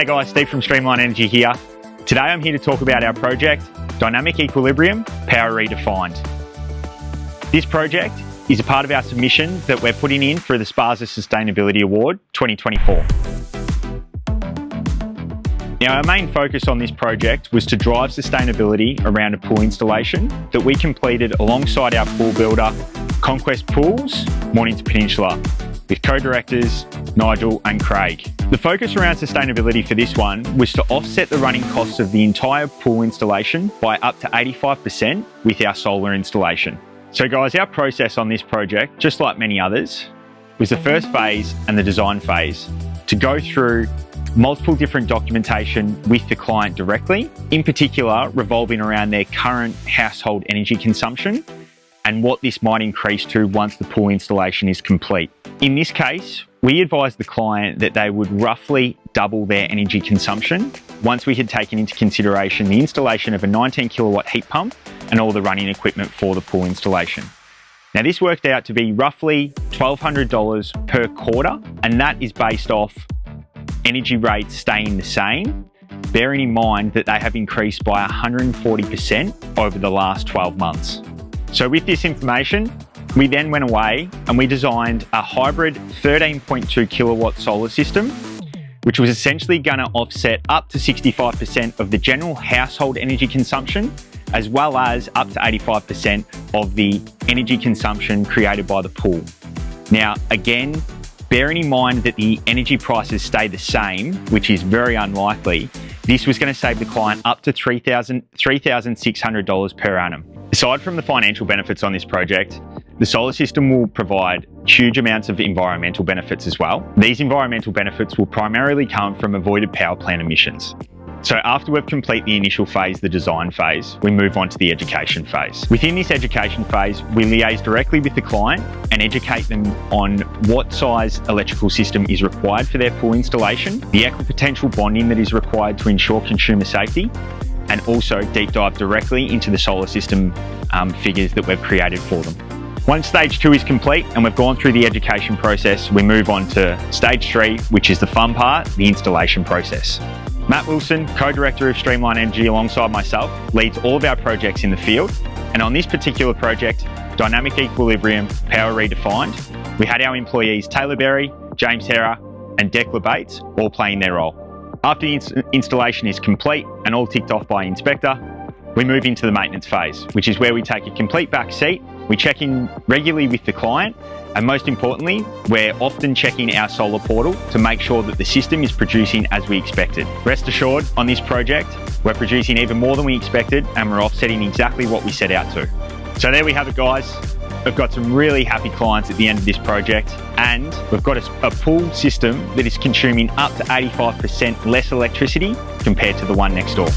Hey guys, Steve from Streamline Energy here. Today I'm here to talk about our project, Dynamic Equilibrium, Power Redefined. This project is a part of our submission that we're putting in for the SPASA Sustainability Award 2024. Now, our main focus on this project was to drive sustainability around a pool installation that we completed alongside our pool builder, Conquest Pools, Mornington Peninsula, with co-directors Nigel and Craig. The focus around sustainability for this one was to offset the running costs of the entire pool installation by up to 85% with our solar installation. So guys, our process on this project, just like many others, was the first phase and the design phase to go through multiple different documentation with the client directly, in particular revolving around their current household energy consumption and what this might increase to once the pool installation is complete. In this case, we advised the client that they would roughly double their energy consumption once we had taken into consideration the installation of a 19 kilowatt heat pump and all the running equipment for the pool installation. Now this worked out to be roughly $1,200 per quarter, and that is based off energy rates staying the same, bearing in mind that they have increased by 140% over the last 12 months. So with this information, we then went away and we designed a hybrid 13.2 kilowatt solar system, which was essentially going to offset up to 65% of the general household energy consumption, as well as up to 85% of the energy consumption created by the pool. Now, again, bearing in mind that the energy prices stay the same, which is very unlikely, this was going to save the client up to $3,600 per annum. Aside from the financial benefits on this project, the solar system will provide huge amounts of environmental benefits as well. These environmental benefits will primarily come from avoided power plant emissions. So after we've completed the initial phase, the design phase, we move on to the education phase. Within this education phase, we liaise directly with the client and educate them on what size electrical system is required for their pool installation, the equipotential bonding that is required to ensure consumer safety, and also deep dive directly into the solar system figures that we've created for them. Once stage 2 is complete and we've gone through the education process, we move on to stage 3, which is the fun part, the installation process. Matt Wilson, co-director of Streamline Energy alongside myself, leads all of our projects in the field. And on this particular project, Dynamic Equilibrium, Power Redefined, we had our employees Taylor Berry, James Herrer, and Declan Bates all playing their role. After the installation is complete and all ticked off by inspector, we move into the maintenance phase, which is where we take a complete back seat. We check in regularly with the client, and most importantly, we're often checking our solar portal to make sure that the system is producing as we expected. Rest assured, on this project, we're producing even more than we expected, and we're offsetting exactly what we set out to. So there we have it, guys. We've got some really happy clients at the end of this project, and we've got a pool system that is consuming up to 85% less electricity compared to the one next door.